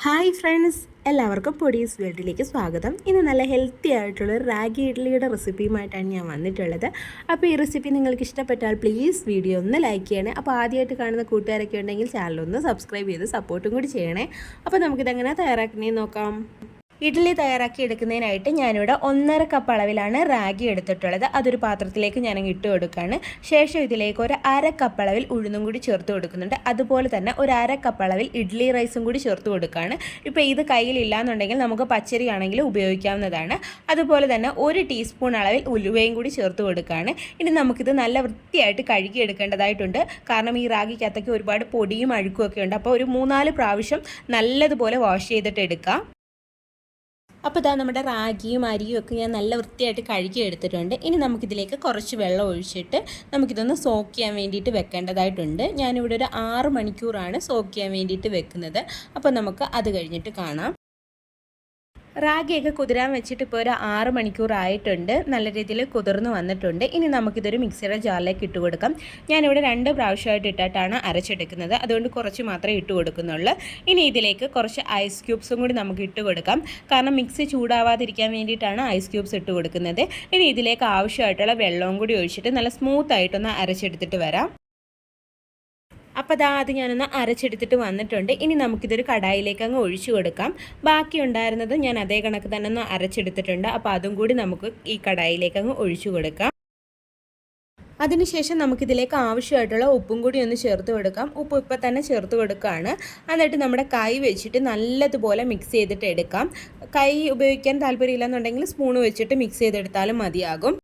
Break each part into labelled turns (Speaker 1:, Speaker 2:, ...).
Speaker 1: Hi friends, എല്ലാവർക്കും പൊടീസ് വേൾഡിലേക്ക് സ്വാഗതം. ഇന്ന് നല്ല ഹെൽത്തി ആയിട്ടുള്ള റാഗി ഇഡ്ഡലിയുടെ റെസിപ്പിയുമായിട്ടാണ് ഞാൻ വന്നിട്ടുള്ളത്. അപ്പോൾ ഈ റെസിപ്പി നിങ്ങൾക്ക് ഇഷ്ടപ്പെട്ടാൽ പ്ലീസ് വീഡിയോ ഒന്ന് ലൈക്ക് ചെയ്യണേ. അപ്പോൾ ആദ്യമായിട്ട് കാണുന്ന കൂട്ടുകാരൊക്കെ ഉണ്ടെങ്കിൽ ചാനലൊന്ന് സബ്സ്ക്രൈബ് ചെയ്ത് സപ്പോർട്ടും കൂടി ചെയ്യണേ. അപ്പോൾ നമുക്കിതെങ്ങനെ തയ്യാറാക്കണേ നോക്കാം. ഇഡ്ഡലി തയ്യാറാക്കി എടുക്കുന്നതിനായിട്ട് ഞാനിവിടെ 1.5 കപ്പ് അളവിലാണ് റാഗി എടുത്തിട്ടുള്ളത്. അതൊരു പാത്രത്തിലേക്ക് ഞാൻ ഇട്ട് കൊടുക്കുകയാണ്. ശേഷം ഇതിലേക്ക് ഒരു 1/2 കപ്പ് അളവിൽ ഉഴുന്നും കൂടി ചേർത്ത് കൊടുക്കുന്നുണ്ട്. അതുപോലെ തന്നെ ഒരു 1/2 കപ്പ് അളവിൽ ഇഡ്ഡലി റൈസും കൂടി ചേർത്ത് കൊടുക്കുകയാണ്. ഇപ്പോൾ ഇത് കയ്യിലില്ല എന്നുണ്ടെങ്കിൽ നമുക്ക് പച്ചരി ആണെങ്കിൽ ഉപയോഗിക്കാവുന്നതാണ്. അതുപോലെ തന്നെ 1 ടീസ്പൂൺ അളവിൽ ഉലുവയും കൂടി ചേർത്ത് കൊടുക്കുകയാണ്. ഇനി നമുക്കിത് നല്ല വൃത്തിയായിട്ട് കഴുകിയെടുക്കേണ്ടതായിട്ടുണ്ട്. കാരണം ഈ റാഗിക്കകത്തൊക്കെ ഒരുപാട് പൊടിയും അഴുക്കും ഒക്കെ ഉണ്ട്. അപ്പോൾ ഒരു 3-4 പ്രാവശ്യം നല്ലതുപോലെ വാഷ് ചെയ്തിട്ട് എടുക്കാം. അപ്പോൾ ഇതാ നമ്മുടെ റാഗിയും അരിയും ഒക്കെ ഞാൻ നല്ല വൃത്തിയായിട്ട് കഴുകി എടുത്തിട്ടുണ്ട്. ഇനി നമുക്കിതിലേക്ക് കുറച്ച് വെള്ളം ഒഴിച്ചിട്ട് നമുക്കിതൊന്ന് സോക്ക് ചെയ്യാൻ വേണ്ടിയിട്ട് വെക്കേണ്ടതായിട്ടുണ്ട്. ഞാനിവിടെ ഒരു 6 മണിക്കൂറാണ് സോക്ക് ചെയ്യാൻ വേണ്ടിയിട്ട് വെക്കുന്നത്. അപ്പോൾ നമുക്ക് അത് കഴിഞ്ഞിട്ട് കാണാം. റാഗിയൊക്കെ കുതിരാൻ വെച്ചിട്ട് ഇപ്പോൾ ഒരു 6 മണിക്കൂറായിട്ടുണ്ട്. നല്ല രീതിയിൽ കുതിർന്ന് വന്നിട്ടുണ്ട്. ഇനി നമുക്കിതൊരു മിക്സിയുടെ ജാറിലേക്ക് ഇട്ട് കൊടുക്കാം. ഞാനിവിടെ 2 പ്രാവശ്യമായിട്ട് ഇട്ടിട്ടാണ് അരച്ചെടുക്കുന്നത്. അതുകൊണ്ട് കുറച്ച് മാത്രമേ ഇട്ട് കൊടുക്കുന്നുള്ളൂ. ഇനി ഇതിലേക്ക് കുറച്ച് ഐസ് ക്യൂബ്സും കൂടി നമുക്ക് ഇട്ട് കൊടുക്കാം. കാരണം മിക്സി ചൂടാവാതിരിക്കാൻ വേണ്ടിയിട്ടാണ് ഐസ് ക്യൂബ്സ് ഇട്ട് കൊടുക്കുന്നത്. ഇനി ഇതിലേക്ക് ആവശ്യമായിട്ടുള്ള വെള്ളവും കൂടി ഒഴിച്ചിട്ട് നല്ല സ്മൂത്തായിട്ടൊന്ന് അരച്ചെടുത്തിട്ട് വരാം. അപ്പോൾ അത് ഞാനൊന്ന് അരച്ചെടുത്തിട്ട് വന്നിട്ടുണ്ട്. ഇനി നമുക്കിതൊരു കടായിലേക്ക് അങ്ങ് ഒഴിച്ചു കൊടുക്കാം. ബാക്കി ഉണ്ടായിരുന്നത് ഞാൻ അതേ കണക്ക് തന്നെ ഒന്ന് അരച്ചെടുത്തിട്ടുണ്ട്. അപ്പോൾ അതും കൂടി നമുക്ക് ഈ കടായിലേക്ക് അങ്ങ് ഒഴിച്ചു കൊടുക്കാം. അതിനുശേഷം നമുക്കിതിലേക്ക് ആവശ്യമായിട്ടുള്ള ഉപ്പും കൂടി ഒന്ന് ചേർത്ത് കൊടുക്കാം. ഉപ്പ് ഇപ്പം തന്നെ ചേർത്ത് കൊടുക്കുകയാണ്. എന്നിട്ട് നമ്മുടെ കൈ വെച്ചിട്ട് നല്ലതുപോലെ മിക്സ് ചെയ്തിട്ട് എടുക്കാം. കൈ ഉപയോഗിക്കാൻ താല്പര്യമില്ലെന്നുണ്ടെങ്കിൽ സ്പൂൺ വെച്ചിട്ട് മിക്സ് ചെയ്തെടുത്താലും മതിയാകും.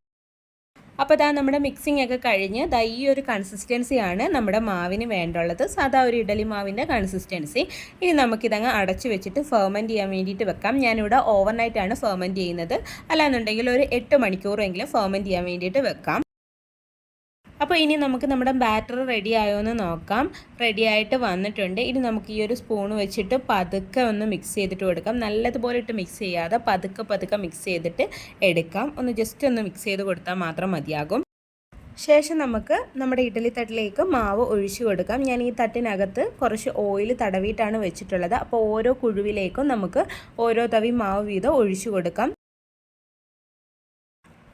Speaker 1: അപ്പോൾ നമ്മുടെ മിക്സിംഗ് ഒക്കെ കഴിഞ്ഞ് ഈ ഒരു കൺസിസ്റ്റൻസിയാണ് നമ്മുടെ മാവിന് വേണ്ടുള്ളത്. സാധാ ഒരു ഇഡലി മാവിൻ്റെ കൺസിസ്റ്റൻസി. ഇനി നമുക്കിതങ്ങ് അടച്ചു വെച്ചിട്ട് ഫെർമെൻറ്റ് ചെയ്യാൻ വേണ്ടിയിട്ട് വെക്കാം. ഞാനിവിടെ ഓവർനൈറ്റാണ് ഫെർമെൻറ്റ് ചെയ്യുന്നത്. അല്ലാന്നുണ്ടെങ്കിൽ ഒരു 8 മണിക്കൂറെങ്കിലും ഫെർമെൻറ്റ് ചെയ്യാൻ വേണ്ടിയിട്ട് വെക്കാം. അപ്പോൾ ഇനി നമുക്ക് നമ്മുടെ ബാറ്റർ റെഡി ആയോ എന്ന് നോക്കാം. റെഡി ആയിട്ട് വന്നിട്ടുണ്ട്. ഇനി നമുക്ക് ഈ ഒരു സ്പൂൺ വെച്ചിട്ട് പതുക്കെ ഒന്ന് മിക്സ് ചെയ്തിട്ട് കൊടുക്കാം. നല്ലതുപോലെ ഇട്ട് മിക്സ് ചെയ്യാതെ പതുക്കെ മിക്സ് ചെയ്തിട്ട് എടുക്കാം. ഒന്ന് ജസ്റ്റ് ഒന്ന് മിക്സ് ചെയ്ത് കൊടുത്താൽ മാത്രം മതിയാകും. ശേഷം നമുക്ക് നമ്മുടെ ഇഡ്ഡലി തട്ടിലേക്ക് മാവ് ഒഴിച്ചു കൊടുക്കാം. ഞാൻ ഈ തട്ടിനകത്ത് കുറച്ച് ഓയിൽ തടവിയിട്ടാണ് വെച്ചിട്ടുള്ളത്. അപ്പോൾ ഓരോ കുഴുവിലേക്കും നമുക്ക് ഓരോ തവി മാവ് വീതം ഒഴിച്ചു കൊടുക്കാം.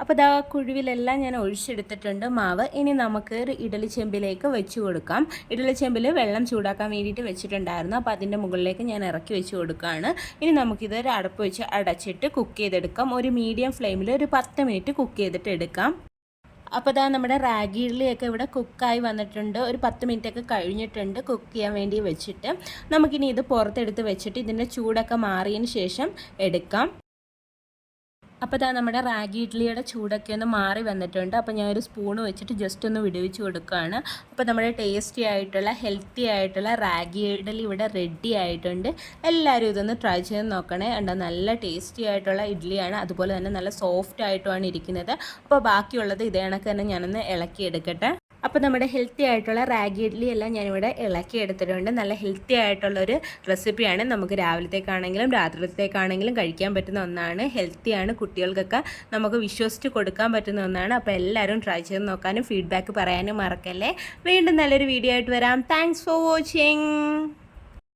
Speaker 1: അപ്പോൾ കുഴുവിലെല്ലാം ഞാൻ ഒഴിച്ചെടുത്തിട്ടുണ്ട് മാവ്. ഇനി നമുക്ക് ഒരു ഇഡലി ചെമ്പിലേക്ക് വെച്ച് കൊടുക്കാം. ഇഡലി ചെമ്പിൽ വെള്ളം ചൂടാക്കാൻ വേണ്ടിയിട്ട് വെച്ചിട്ടുണ്ടായിരുന്നു. അപ്പോൾ അതിൻ്റെ മുകളിലേക്ക് ഞാൻ ഇറക്കി വെച്ച് കൊടുക്കുകയാണ്. ഇനി നമുക്കിതൊരു അടപ്പ് വെച്ച് അടച്ചിട്ട് കുക്ക് ചെയ്തെടുക്കാം. ഒരു മീഡിയം ഫ്ലെയിമിൽ ഒരു 10 മിനിറ്റ് കുക്ക് ചെയ്തിട്ട് എടുക്കാം. അപ്പോൾ നമ്മുടെ റാഗി ഇഡ്ഡലിയൊക്കെ ഇവിടെ കുക്കായി വന്നിട്ടുണ്ട്. ഒരു 10 മിനിറ്റൊക്കെ കഴിഞ്ഞിട്ടുണ്ട് കുക്ക് ചെയ്യാൻ വേണ്ടി വെച്ചിട്ട്. നമുക്കിനി ഇത് പുറത്തെടുത്ത് വെച്ചിട്ട് ഇതിൻ്റെ ചൂടൊക്കെ മാറിയതിന് ശേഷം എടുക്കാം. അപ്പോൾ നമ്മുടെ റാഗി ഇഡ്ഡലിയുടെ ചൂടൊക്കെ ഒന്ന് മാറി വന്നിട്ടുണ്ട്. അപ്പോൾ ഞാനൊരു സ്പൂൺ വെച്ചിട്ട് ജസ്റ്റ് ഒന്ന് വിടുവിച്ച് കൊടുക്കുകയാണ്. അപ്പോൾ നമ്മുടെ ടേസ്റ്റി ആയിട്ടുള്ള ഹെൽത്തി ആയിട്ടുള്ള റാഗി ഇഡ്ഡലി ഇവിടെ റെഡി ആയിട്ടുണ്ട്. എല്ലാവരും ഇതൊന്ന് ട്രൈ ചെയ്ത് നോക്കണേ. നല്ല ടേസ്റ്റി ആയിട്ടുള്ള ഇഡ്ഡലിയാണ്. അതുപോലെ തന്നെ നല്ല സോഫ്റ്റ് ആയിട്ടുമാണ് ഇരിക്കുന്നത്. അപ്പോൾ ബാക്കിയുള്ളത് ഇതേ കണക്ക് തന്നെ ഞാനൊന്ന് ഇളക്കിയെടുക്കട്ടെ. അപ്പോൾ നമ്മുടെ ഹെൽത്തി ആയിട്ടുള്ള റാഗി ഇഡ്ഡലി എല്ലാം ഞാനിവിടെ ഇളക്കി എടുത്തിട്ടുണ്ട്. നല്ല ഹെൽത്തി ആയിട്ടുള്ളൊരു റെസിപ്പിയാണ്. നമുക്ക് രാവിലത്തേക്കാണെങ്കിലും രാത്രിയിലത്തേക്കാണെങ്കിലും കഴിക്കാൻ പറ്റുന്ന ഒന്നാണ്. ഹെൽത്തിയാണ്. കുട്ടികൾക്കൊക്കെ നമുക്ക് വിശ്വസിച്ച് കൊടുക്കാൻ പറ്റുന്ന ഒന്നാണ്. അപ്പോൾ എല്ലാവരും ട്രൈ ചെയ്ത് നോക്കാനും ഫീഡ്ബാക്ക് പറയാനും മറക്കല്ലേ. വീണ്ടും നല്ലൊരു വീഡിയോ ആയിട്ട് വരാം. Thanks for watching.